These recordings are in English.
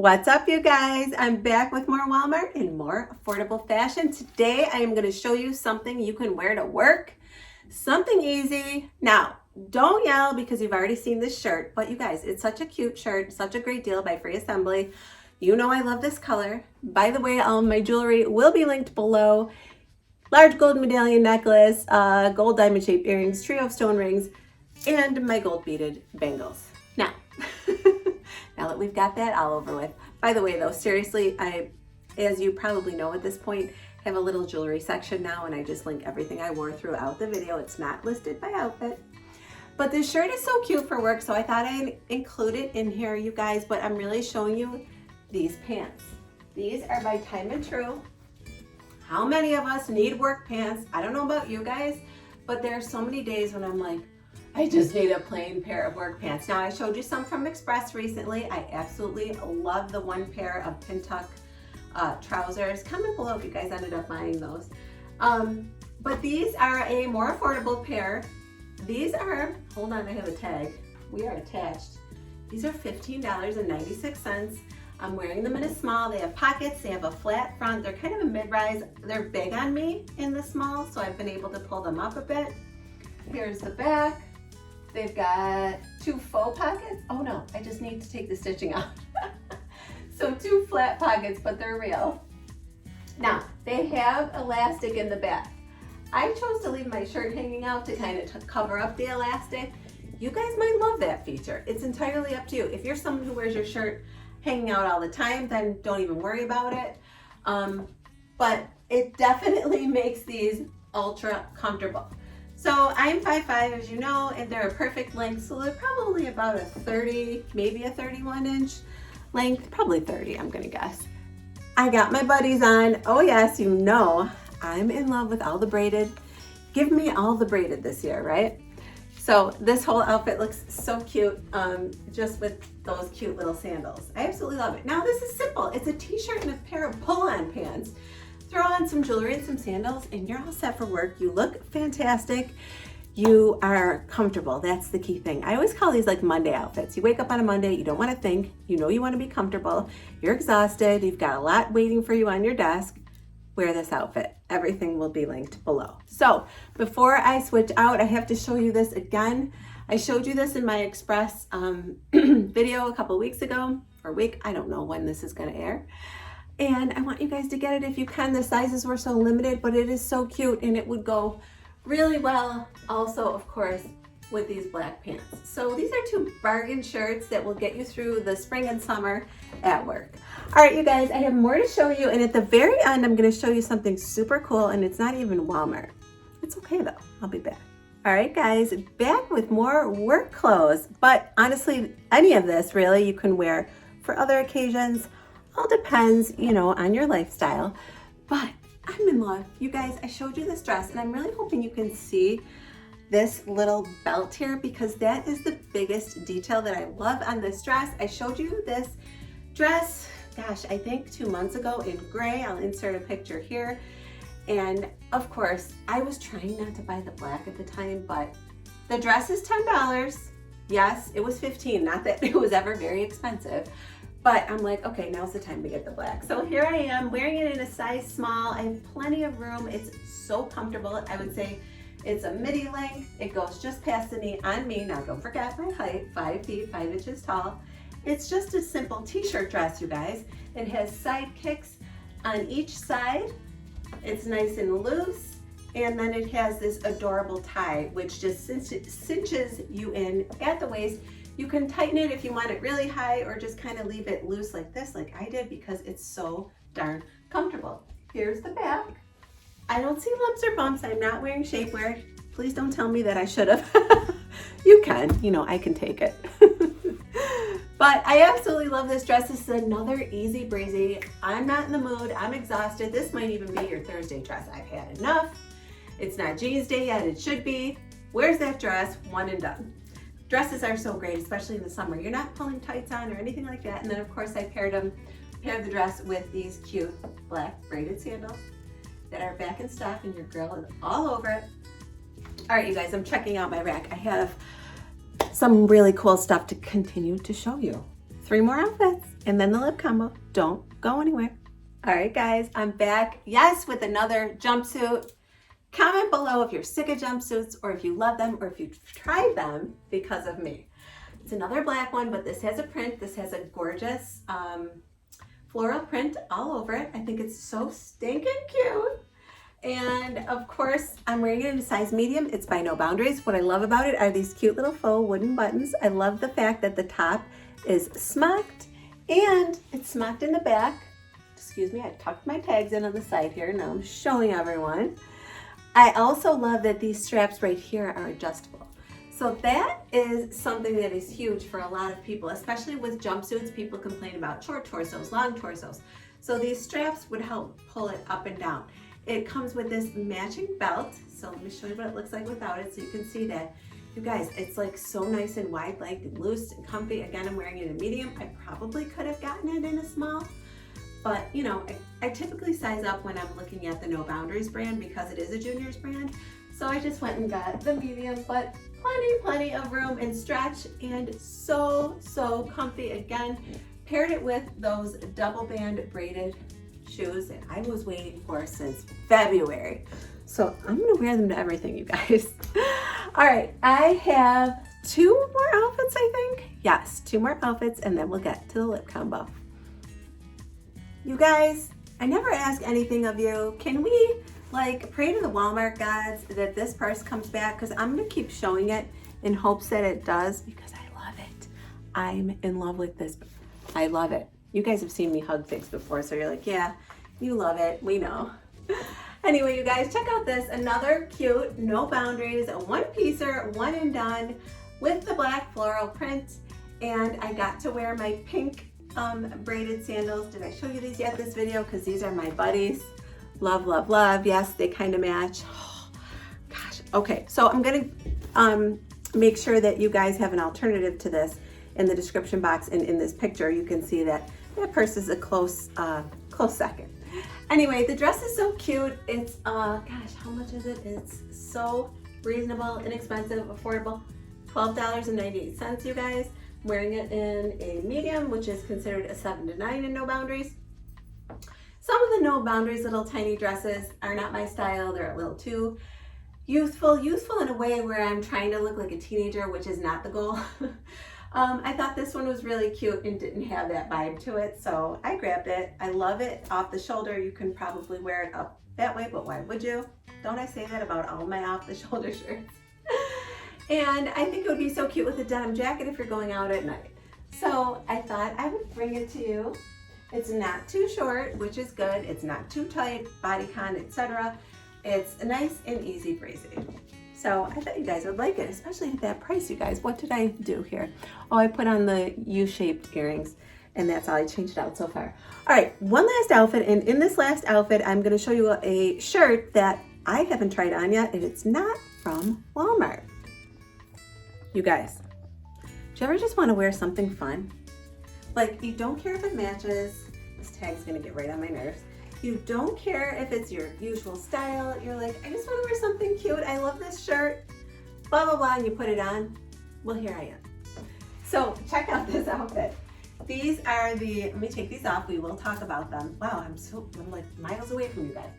What's up, you guys? I'm back with more Walmart and more affordable fashion. Today I am going to show you something you can wear to work, something easy. Now, don't yell because you've already seen this shirt, but you guys, it's such a cute shirt, such a great deal by Free Assembly. You know I love this color. By the way, all my jewelry will be linked below. Large gold medallion necklace, gold diamond shaped earrings, trio of stone rings, and my gold beaded bangles. Now, now that we've got that all over with. By the way though, seriously, I, as you probably know at this point, have a little jewelry section now, and I just link everything I wore throughout the video. It's not listed by outfit. But this shirt is so cute for work, so I thought I'd include it in here, you guys, but I'm really showing you these pants. These are by Time and True. How many of us need work pants? I don't know about you guys, but there are so many days when I'm like, I just need a plain pair of work pants. Now, I showed you some from Express recently. I absolutely love the one pair of pin tuck trousers. Comment below if you guys ended up buying those. But these are a more affordable pair. These are, hold on, I have a tag. We are attached. These are $15.96. I'm wearing them in a small. They have pockets, they have a flat front. They're kind of a mid-rise. They're big on me in the small, so I've been able to pull them up a bit. Here's the back. They've got two faux pockets. Oh no, I just need to take the stitching out. So two flat pockets, but they're real. Now, they have elastic in the back. I chose to leave my shirt hanging out to kind of cover up the elastic. You guys might love that feature. It's entirely up to you. If you're someone who wears your shirt hanging out all the time, then don't even worry about it. But it definitely makes these ultra comfortable. So I'm 5'5", as you know, and they're a perfect length. So they're probably about a 30, maybe a 31 inch length, probably 30, I'm gonna guess. I got my buddies on. Oh yes, you know, I'm in love with all the braided. Give me all the braided this year, right? So this whole outfit looks so cute, just with those cute little sandals. I absolutely love it. Now this is simple. It's a t-shirt and a pair of pull-on pants. Throw on some jewelry and some sandals and you're all set for work. You look fantastic. You are comfortable. That's the key thing. I always call these like Monday outfits. You wake up on a Monday, you don't want to think, you know you want to be comfortable, you're exhausted, you've got a lot waiting for you on your desk. Wear this outfit. Everything will be linked below. So before I switch out, I have to show you this again. I showed you this in my Express video a couple weeks ago, or week, I don't know when this is gonna air. And I want you guys to get it if you can. The sizes were so limited, but it is so cute and it would go really well also, of course, with these black pants. So these are two bargain shirts that will get you through the spring and summer at work. All right, you guys, I have more to show you. And at the very end, I'm gonna show you something super cool, and it's not even Walmart. It's okay though, I'll be back. All right, guys, back with more work clothes. But honestly, any of this really you can wear for other occasions. All depends, you know, on your lifestyle. But I'm in love. You guys, I showed you this dress, and I'm really hoping you can see this little belt here, because that is the biggest detail that I love on this dress. I showed you this dress, gosh, I think 2 months ago in gray. I'll insert a picture here. And of course, I was trying not to buy the black at the time, but the dress is $10. Yes, it was $15, not that it was ever very expensive. But I'm like, okay, now's the time to get the black. So here I am wearing it in a size small. I have plenty of room. It's so comfortable. I would say it's a midi length. It goes just past the knee on me. Now don't forget my height, 5 feet, 5 inches tall. It's just a simple t-shirt dress, you guys. It has side kicks on each side. It's nice and loose. And then it has this adorable tie, which just cinches you in at the waist. You can tighten it if you want it really high, or just kind of leave it loose like this, like I did, because it's so darn comfortable. Here's the back. I don't see lumps or bumps. I'm not wearing shapewear. Please don't tell me that I should have. You can, you know, I can take it. But I absolutely love this dress. This is another easy breezy. I'm not in the mood. I'm exhausted. This might even be your Thursday dress. I've had enough. It's not jeans day yet. It should be. Where's that dress? One and done. Dresses are so great, especially in the summer. You're not pulling tights on or anything like that. And then of course I paired the dress with these cute black braided sandals that are back in stock, and your girl is all over it. All right, you guys, I'm checking out my rack. I have some really cool stuff to continue to show you. 3 more outfits. and then the lip combo. Don't go anywhere. All right, guys, I'm back. Yes, with another jumpsuit. Comment below if you're sick of jumpsuits or if you love them or if you've tried them because of me. It's another black one, but this has a print. This has a gorgeous floral print all over it. I think it's so stinking cute. And of course, I'm wearing it in a size medium. It's by No Boundaries. What I love about it are these cute little faux wooden buttons. I love the fact that the top is smocked and it's smocked in the back. Excuse me, I tucked my tags in on the side here. Now I'm showing everyone. I also love that these straps right here are adjustable. So that is something that is huge for a lot of people, especially with jumpsuits. People complain about short torsos, long torsos. So these straps would help pull it up and down. It comes with this matching belt. So let me show you what it looks like without it so you can see that. You guys, it's like so nice and wide-legged and loose and comfy. Again, I'm wearing it in medium. I probably could have gotten it in a small, but you know, I typically size up when I'm looking at the No Boundaries brand because it is a juniors brand. So I just went and got the medium, but plenty of room and stretch and so comfy. Again, paired it with those double band braided shoes that I was waiting for since February. So I'm gonna wear them to everything, you guys. All right, I have 2 more outfits, I think. Yes, 2 more outfits and then we'll get to the lip combo. You guys, I never ask anything of you. Can we like pray to the Walmart gods that this purse comes back? Because I'm gonna keep showing it in hopes that it does because I love it. I'm in love with this. I love it. You guys have seen me hug things before, so you're like, yeah, you love it. We know. Anyway, you guys, check out this. Another cute No Boundaries, a one-piecer, one and done with the black floral print. And I got to wear my pink braided sandals. Did I show you these yet this video? Because these are my buddies. Love, love, love. Yes, they kind of match. Oh, gosh. Okay, so I'm gonna make sure that you guys have an alternative to this in the description box, and in this picture you can see that that purse is a close second. Anyway, the dress is so cute. It's gosh, how much is it? It's so reasonable, inexpensive, affordable. $12.98, you guys. I'm wearing it in a medium, which is considered a 7 to 9 in No Boundaries. Some of the No Boundaries little tiny dresses are not my style. They're a little too youthful in a way where I'm trying to look like a teenager, which is not the goal. I thought this one was really cute and didn't have that vibe to it, so I grabbed it. I love it off the shoulder. You can probably wear it up that way, but why would you? Don't I say that about all my off the shoulder shirts? And I think it would be so cute with a denim jacket if you're going out at night. So I thought I would bring it to you. It's not too short, which is good. It's not too tight, bodycon, etc. It's nice and easy breezy. So I thought you guys would like it, especially at that price, you guys. What did I do here? Oh, I put on the U-shaped earrings, and that's all I changed out so far. All right, one last outfit, and in this last outfit, I'm gonna show you a shirt that I haven't tried on yet, and it's not from Walmart. You guys, do you ever just wanna wear something fun? Like, you don't care if it matches. This tag's gonna get right on my nerves. You don't care if it's your usual style. You're like, I just want to wear something cute. I love this shirt, blah, blah, blah, and you put it on. Well, here I am. So check out this outfit. These are let me take these off. We will talk about them. Wow, I'm like miles away from you guys.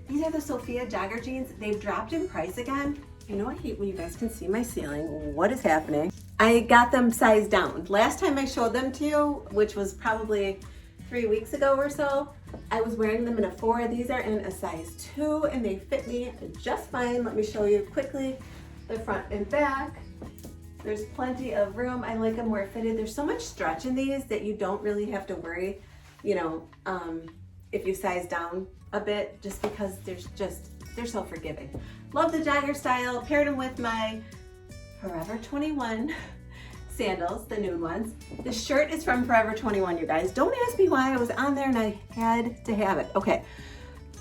These are the Sophia jogger jeans. They've dropped in price again. You know I hate when you guys can see my ceiling. What is happening? I got them sized down. Last time I showed them to you, which was probably 3 weeks ago or so, I was wearing them in a 4. These are in a size 2 and they fit me just fine. Let me show you quickly the front and back. There's plenty of room. I like them more fitted. There's so much stretch in these that you don't really have to worry, you know, if you size down a bit, just because they're so forgiving. Love the jogger style. Paired them with my Forever 21 sandals, the nude ones. The shirt is from Forever 21, you guys. Don't ask me why. I was on there and I had to have it. Okay,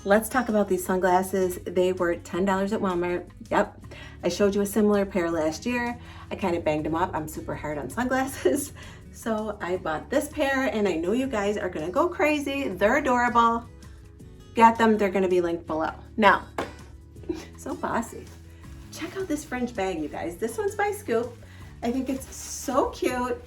let's talk about these sunglasses. They were $10 at Walmart. Yep, I showed you a similar pair last year. I kind of banged them up. I'm super hard on sunglasses. So I bought this pair and I know you guys are gonna go crazy. They're adorable. Get them, they're gonna be linked below. Now, so bossy. Check out this fringe bag, you guys. This one's by Scoop. I think it's so cute.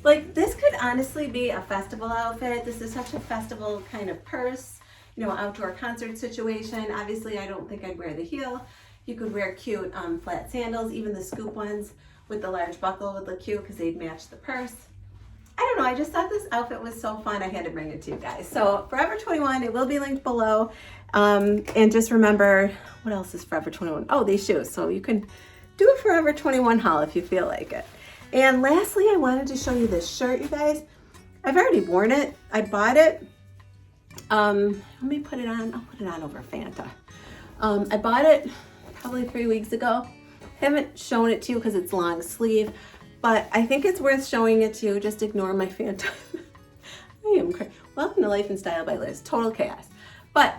Like, this could honestly be a festival outfit. This is such a festival kind of purse, you know, outdoor concert situation. Obviously, I don't think I'd wear the heel. You could wear cute flat sandals. Even the scoop ones with the large buckle would look cute because they'd match the purse. I don't know, I just thought this outfit was so fun. I had to bring it to you guys. So Forever 21, it will be linked below. And just remember, what else is Forever 21? Oh, these shoes. So you can do a Forever 21 haul if you feel like it. And lastly, I wanted to show you this shirt, you guys. I've already worn it. I bought it. Let me put it on. I'll put it on over Fanta. I bought it probably 3 weeks ago. Haven't shown it to you because it's long sleeve. But I think it's worth showing it to you. Just ignore my Fanta. I am crazy. Welcome to Life and Style by Liz. Total chaos. But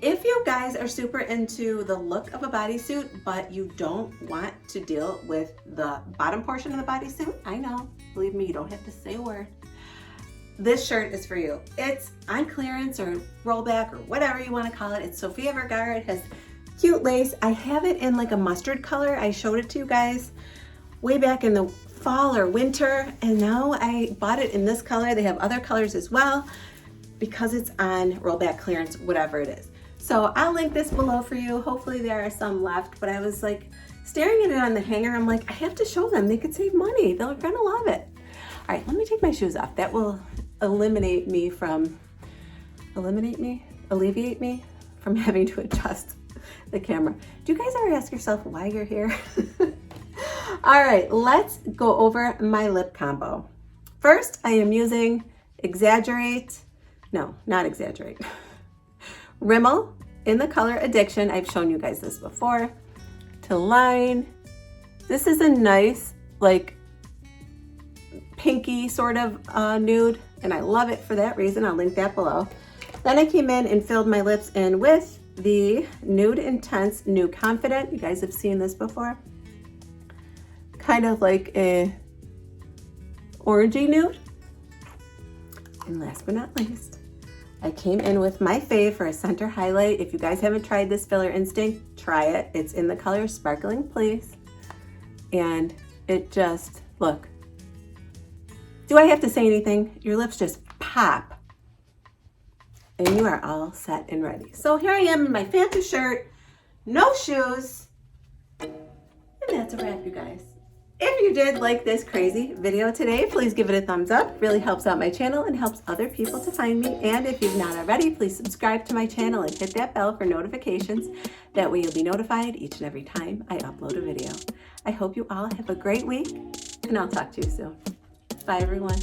if you guys are super into the look of a bodysuit, but you don't want to deal with the bottom portion of the bodysuit, I know. Believe me, you don't have to say a word. This shirt is for you. It's on clearance or rollback or whatever you want to call it. It's Sofia Vergara. It has cute lace. I have it in like a mustard color. I showed it to you guys way back in the fall or winter, and now I bought it in this color. They have other colors as well because it's on rollback, clearance, whatever it is. So I'll link this below for you. Hopefully there are some left, but I was like staring at it on the hanger. I'm like, I have to show them. They could save money. They're gonna love it. All right, let me take my shoes off. That will alleviate me from having to adjust the camera. Do you guys ever ask yourself why you're here? All right, let's go over my lip combo. First, I am using Rimmel in the color Addiction. I've shown you guys this before. To line. This is a nice, like, pinky sort of nude, and I love it for that reason. I'll link that below. Then I came in and filled my lips in with the Nude Intense New Confident. You guys have seen this before. Kind of like a orangey nude. And last but not least, I came in with my fave for a center highlight. If you guys haven't tried this Filler Instinct, try it. It's in the color Sparkling Please. And it just, look. Do I have to say anything? Your lips just pop. And you are all set and ready. So here I am in my Fanta shirt, no shoes. And that's a wrap, you guys. If you did like this crazy video today, please give it a thumbs up. It really helps out my channel and helps other people to find me. And if you've not already, please subscribe to my channel and hit that bell for notifications. That way you'll be notified each and every time I upload a video. I hope you all have a great week, and I'll talk to you soon. Bye, everyone.